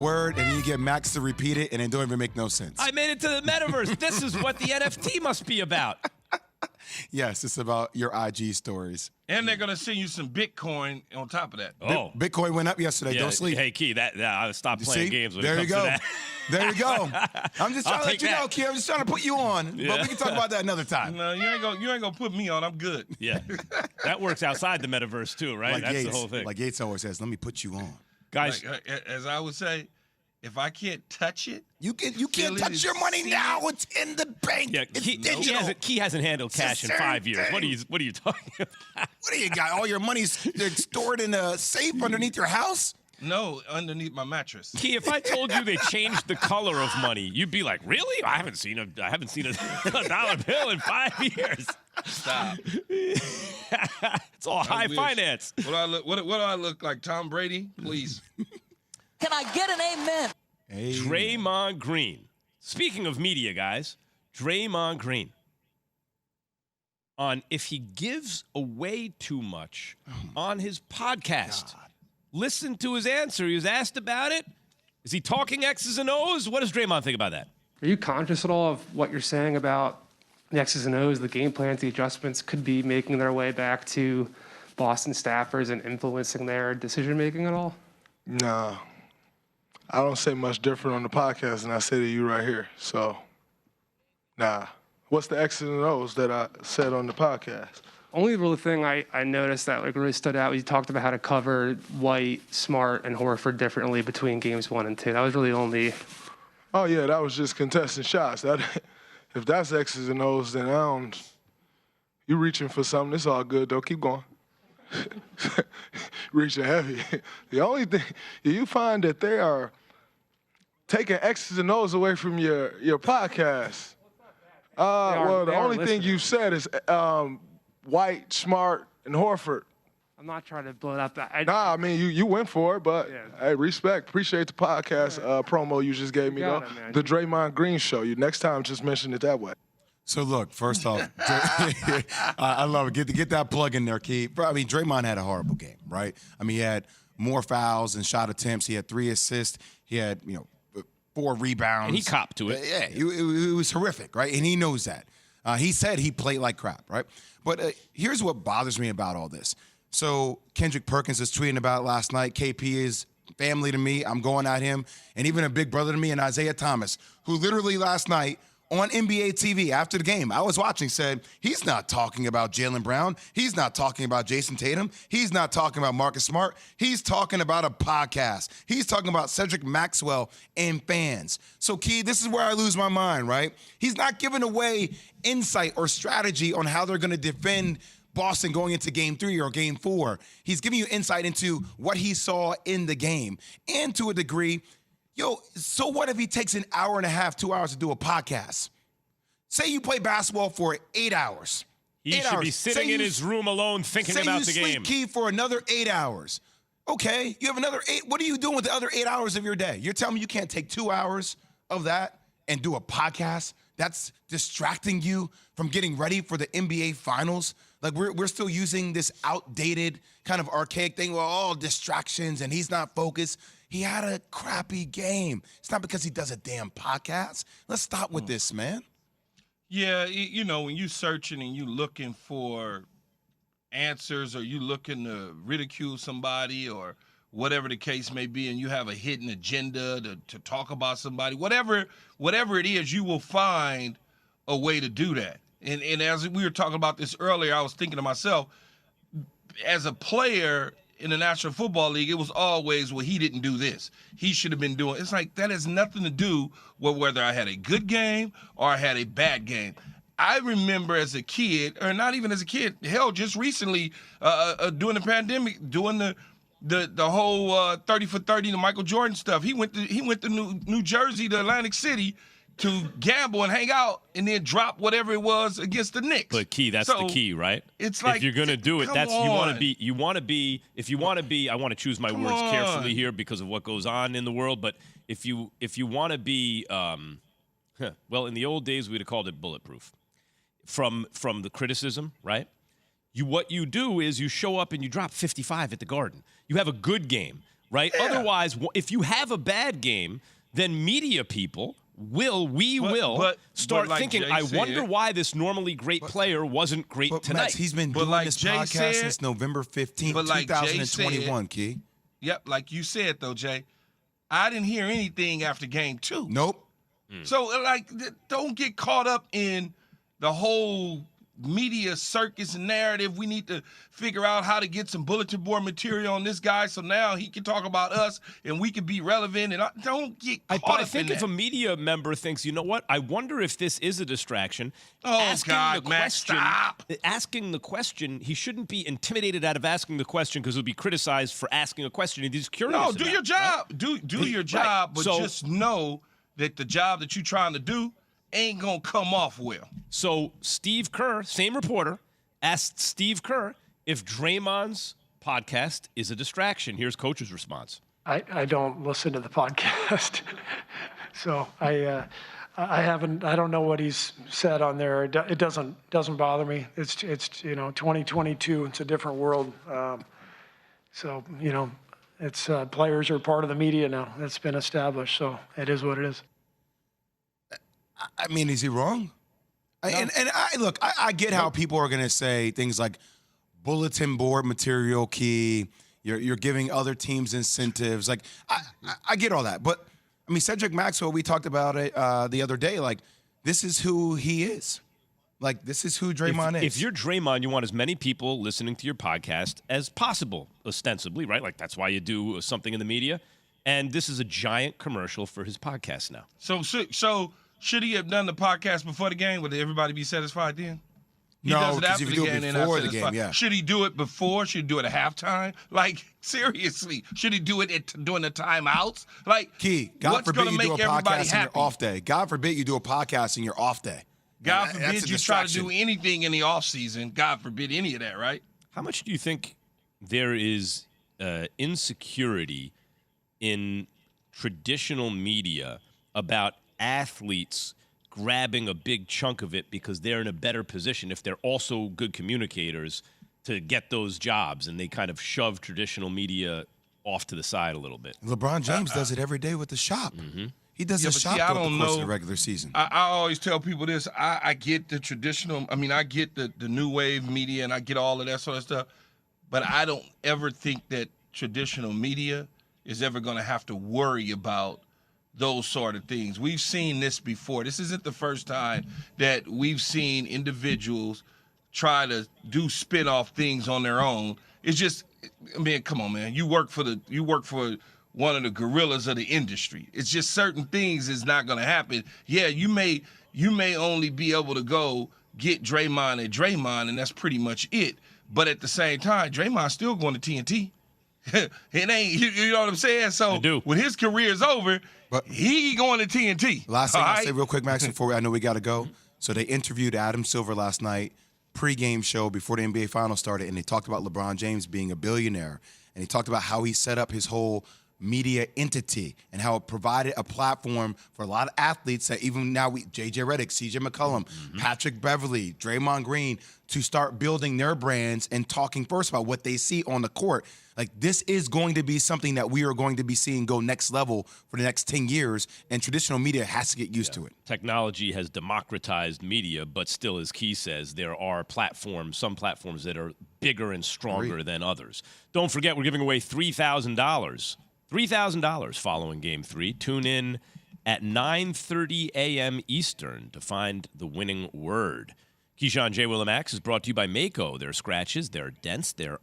word, and then you get Max to repeat it, and it don't even make no sense. I made it to the metaverse. This is what the NFT must be about. Yes, it's about your IG stories. And they're going to send you some Bitcoin on top of that. Oh. Bitcoin went up yesterday. Yeah, Don't sleep. Hey, Key, I stopped playing games when there it comes you go. to that. There you go. I'm just trying to let you know, Key. I'm just trying to put you on. Yeah. But we can talk about that another time. No, you ain't gonna put me on. I'm good. Yeah. That works outside the metaverse, too, right? Like That's Yates, the whole thing. Like Yates always says, let me put you on. Guys. As I would say, if I can't touch it, you can't touch your money now. It's in the bank. Yeah, it's digital. Key hasn't handled cash in 5 years. What are you talking about? What do you got? All your money's stored in a safe underneath your house? No, underneath my mattress. Key, if I told you they changed the color of money, you'd be like, "Really? I haven't seen a dollar bill in 5 years." Stop. It's all high finance. What do I look like? Tom Brady? Please. Can I get an amen? Hey. Draymond Green. Speaking of media, guys, Draymond Green. On if he gives away too much on his podcast. God. Listen to his answer. He was asked about it. Is he talking X's and O's? What does Draymond think about that? Are you conscious at all of what you're saying about the X's and O's, the game plans, the adjustments could be making their way back to Boston staffers and influencing their decision-making at all? Nah. I don't say much different on the podcast than I say to you right here. So, nah. What's the X's and O's that I said on the podcast? Only real thing I noticed that really stood out was you talked about how to cover White, Smart, and Horford differently between games 1 and 2. That was really only... Oh, yeah, that was just contesting shots. If that's X's and O's, then you reaching for something. It's all good, though. Keep going. Reaching heavy. The only thing, you find that they are taking X's and O's away from your podcast. Well, the only thing you said is White, Smart, and Horford. I'm not trying to blow it up. I mean, you went for it, but hey, respect. Appreciate the podcast promo you just gave me, though. The Draymond Green Show. Next time, just mention it that way. So, look, first off, I love it. Get that plug in there, Keith. I mean, Draymond had a horrible game, right? I mean, he had more fouls and shot attempts. He had 3 assists. He had, 4 rebounds. And he copped to it. Yeah, it was horrific, right? And he knows that. He said he played like crap, right? But here's what bothers me about all this. So Kendrick Perkins was tweeting about it last night. KP is family to me. I'm going at him. And even a big brother to me, and Isaiah Thomas, who literally last night on NBA TV after the game, I was watching, said he's not talking about Jaylen Brown. He's not talking about Jason Tatum. He's not talking about Marcus Smart. He's talking about a podcast. He's talking about Cedric Maxwell and fans. So, Key, this is where I lose my mind, right? He's not giving away insight or strategy on how they're going to defend Boston going into game 3 or game 4. He's giving you insight into what he saw in the game. And to a degree, so what if he takes an hour and a half, 2 hours to do a podcast? Say you play basketball for 8 hours. He should be sitting in his room alone thinking about the game. Say you sleep, Key, for another 8 hours. Okay, you have another 8. What are you doing with the other 8 hours of your day? You're telling me you can't take 2 hours of that and do a podcast? That's distracting you from getting ready for the NBA Finals? Like, we're still using this outdated kind of archaic thing where all distractions and he's not focused. He had a crappy game. It's not because he does a damn podcast. Let's stop with this, man. Yeah, when you searching and you looking for answers or you looking to ridicule somebody or whatever the case may be, and you have a hidden agenda to talk about somebody, whatever it is, you will find a way to do that. And as we were talking about this earlier, I was thinking to myself, as a player in the National Football League, it was always, well, he didn't do this. He should have been doing. It's like that has nothing to do with whether I had a good game or I had a bad game. I remember as a kid, or not even as a kid, hell, just recently during the pandemic, doing the whole 30 for 30, the Michael Jordan stuff. He went to New Jersey to Atlantic City to gamble and hang out and then drop whatever it was against the Knicks. But Key, that's the key, right? It's like, if you're going to do it, that's on. I want to choose my words carefully here because of what goes on in the world, but if you want to be well, in the old days we'd have called it bulletproof. From the criticism, right? What you do is you show up and you drop 55 at the Garden. You have a good game. right? Yeah. Otherwise, if you have a bad game, then media people will start like thinking, Jay I said, wonder why this normally great player wasn't great But tonight. Max, he's been But doing like this Jay podcast said- since November 15th, but like Jay 2021, said- Key. Yep, like you said though, Jay. I didn't hear anything after game 2. Nope. So, like, don't get caught up in the whole media circus narrative. We need to figure out how to get some bulletin board material on this guy so now he can talk about us and we can be relevant. And don't get caught But I up think in if that. a media member thinks, you know what, I wonder if this is a distraction. Oh, God, Max, stop. Asking the question, he shouldn't be intimidated out of asking the question because he'll be criticized for asking a question. He's curious. No, about do it, your right? job. Do your job, but So- just know that the job that you're trying to do ain't going to come off well. So Steve Kerr, same reporter, asked Steve Kerr if Draymond's podcast is a distraction. Here's Coach's response. I don't listen to the podcast, so I don't know what he's said on there. It doesn't bother me. It's 2022. It's a different world. So it's players are part of the media now. That's been established. So it is what it is. I mean, is he wrong? I get how people are going to say things like bulletin board material, Key. You're giving other teams incentives. Like, I get all that. But, I mean, Cedric Maxwell, we talked about it the other day. Like, this is who he is. Like, this is who Draymond is. If you're Draymond, you want as many people listening to your podcast as possible, ostensibly, right? Like, that's why you do something in the media. And this is a giant commercial for his podcast now. So should he have done the podcast before the game? Would everybody be satisfied then? He No, does it because after if the you do it game, they're not before the satisfied. game, yeah. Should he do it before? Should he do it at halftime? Like, seriously, should he do it during the timeouts? Like, Key, God what's forbid going you to do a make everybody podcast in your happy? off day. God forbid you do a podcast in your off day. God That's a forbid you try to distraction. do anything in the off season. God forbid any of that, right? How much do you think there is insecurity in traditional media about athletes grabbing a big chunk of it because they're in a better position if they're also good communicators to get those jobs, and they kind of shove traditional media off to the side a little bit? LeBron James does it every day with the shop. He does the but shop see, I throughout the don't course of know. the regular season. I always tell people this. I get the traditional, I get the new wave media and I get all of that sort of stuff, but I don't ever think that traditional media is ever going to have to worry about those sort of things. We've seen this before. This isn't the first time that we've seen individuals try to do spin-off things on their own. It's just, come on, man. You work for one of the gorillas of the industry. It's just certain things is not going to happen. Yeah, you may only be able to go get Draymond at Draymond, and that's pretty much it. But at the same time, Draymond's still going to TNT. It ain't, you know what I'm saying? So I do. when his career's over, he going to TNT. Last thing all I'll right? say real quick, Max, before I know we got to go. So they interviewed Adam Silver last night, pregame show before the NBA Finals started, and they talked about LeBron James being a billionaire. And he talked about how he set up his whole media entity and how it provided a platform for a lot of athletes that even now J.J. Redick, C.J. McCollum, Patrick Beverley, Draymond Green, to start building their brands and talking first about what they see on the court. Like, this is going to be something that we are going to be seeing go next level for the next 10 years, and traditional media has to get used to it. Technology has democratized media, but still, as Key says, there are some platforms that are bigger and stronger than others. Don't forget, we're giving away $3,000. $3,000 following Game 3. Tune in at 9:30 a.m. Eastern to find the winning word. Keyshawn J. Willimax is brought to you by Mako. Their scratches, they're dense, they're